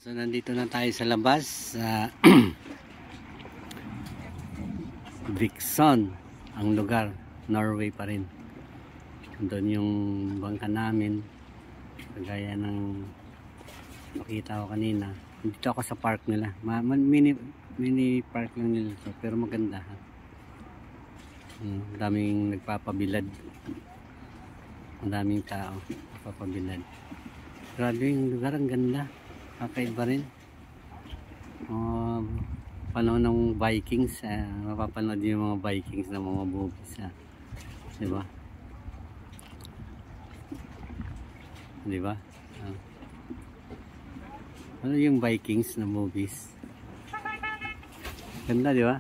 So nandito na tayo sa labas sa Vixen ang lugar, Norway pa rin. Doon yung bangka namin, kagaya ng makita ko kanina. Dito ako sa park nila, mini park lang nila to, pero maganda. Daming nagpapabilad, daming tao nagpapabilad. Grabe yung lugar, ang ganda, kakaiba rin. Panahon ng Vikings, mapapanood yung mga Vikings na mga movies, diba? Diba? Ano yung Vikings na movies? Ganda, diba?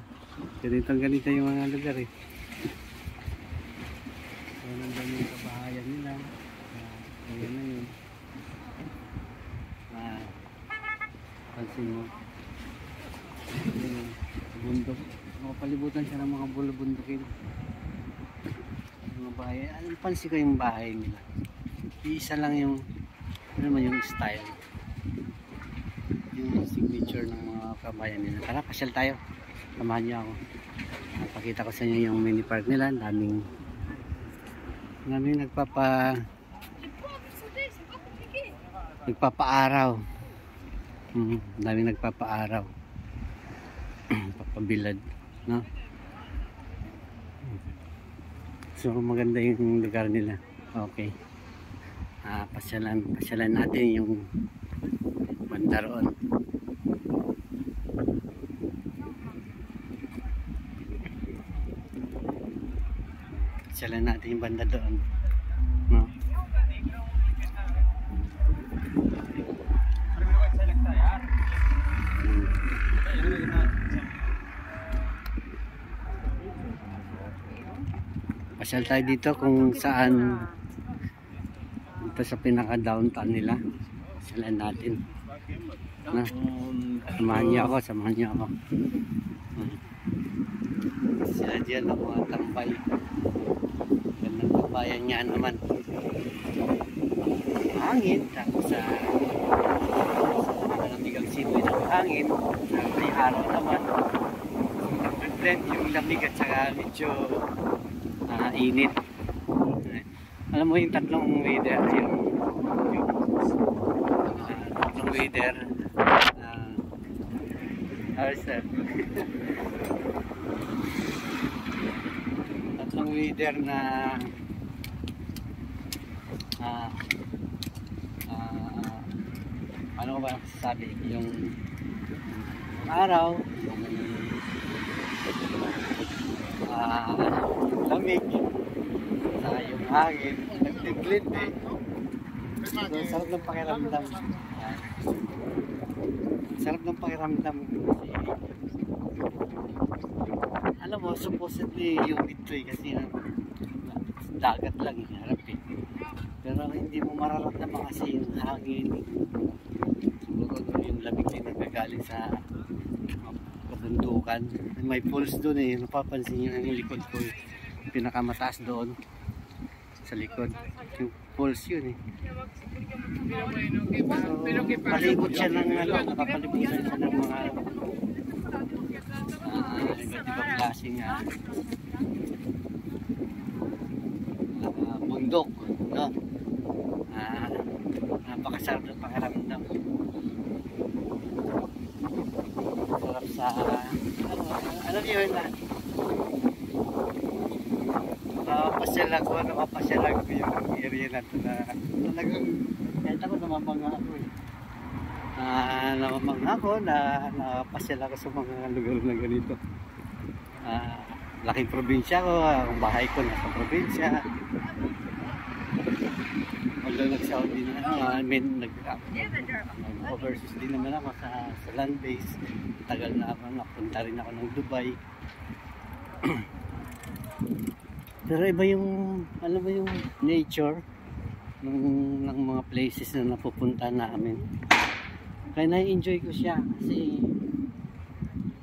Ganito yung mga lugar eh. So, nandun yung kabahayan nila. Ayan na yun. Pansin mo. Bundok. Makapalibutan siya ng mga bulubundukin. Mga bahay. Anong pansin ko yung bahay nila? Isa lang yung ano naman yung style. Yung signature ng mga kabayan nila. Tara, pasyal tayo. Samahan niyo ako. Napakita ko sa inyo yung mini park nila. Daming nagpapaaraw. Daming nagpapaaraw. Papabilad, no? So maganda yung lugar nila. Okay. Pasyalan natin yung banda roon. Pasyalan natin yung banda doon, no? Pasyal tayo dito kung saan, dito sa pinaka downtown nila. Pasyalan natin, no? Samahan niyo ako. Sila dyan ang mga tambay. Gandang kabayan niya naman. Hangin, tapos sa malamig ang simoy ng hangin. May araw naman. Blend yung lamig at saka medyo init. Alam mo yung tatlong weather, tatlong weather. Tatlong weather na ano ba sabi, yung araw, lamig, saka yung hangin, nagtiglid eh. So, sarap ng pakiramdam. Sarap ng pakiramdam kasi alam mo, supposedly yung ito eh, kasi dagat lang eh, harap eh. Pero hindi mo mararamdaman kasi yung hangin, siguro yung lamig din nagagaling sa kabundukan. May falls doon eh, napapansin nyo yung likod ko, pinakamataas doon sa likod, yung falls yun eh. So, palibot siya ng nakapalibutan siya ng mga iba't ibang klaseng bundok, no? Napakasarap ng pakiramdam. Sarap sa ano yun na napapasyalan ko yung area na ito na talagang kahit ako namamangha ako eh. Namamangha ako na napasyal ako sa mga lugar na ganito. Laking probinsya ko, ang bahay ko nasa probinsya. Although nag-Saudi na, nag-overseas din naman ako sa land base. Tagal na ako, napunta rin ako ng Dubai. Pero iba yung, alam mo yung nature ng mga places na napupunta namin. Kaya na-enjoy ko siya kasi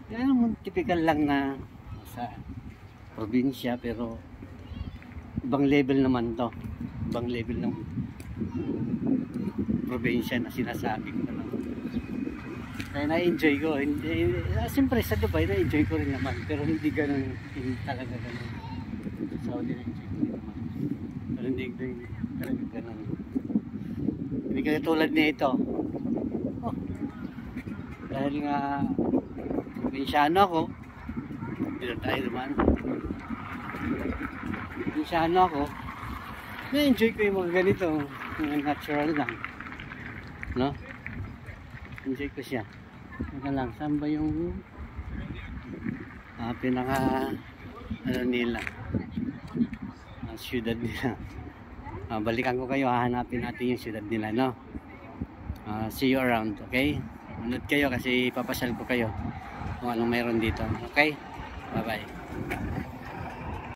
yan naman typical lang na sa probinsya, pero ibang level naman to. Ibang level ng probinsya na sinasabi ko na lang. Kaya na-enjoy ko. Hindi, siyempre sa Dubai na-enjoy ko rin naman. Pero hindi ganun, hindi talaga ganun. Sa Saudi na-enjoy ko rin naman. Pero hindi talaga ganun. Hindi ka tulad nito. Oh, dahil nga probinsyano ako, dito tayo naman. Probinsyano ako, na-enjoy ko yung mga ganito, mga natural lang. No? Enjoy ko siya. Teka lang, saan ba yung pinaka ano nila, syudad nila. Balikan ko kayo, hahanapin natin yung syudad nila, no? See you around, okay? Manood kayo kasi papasyal ko kayo kung anong mayroon dito, okay? Bye bye.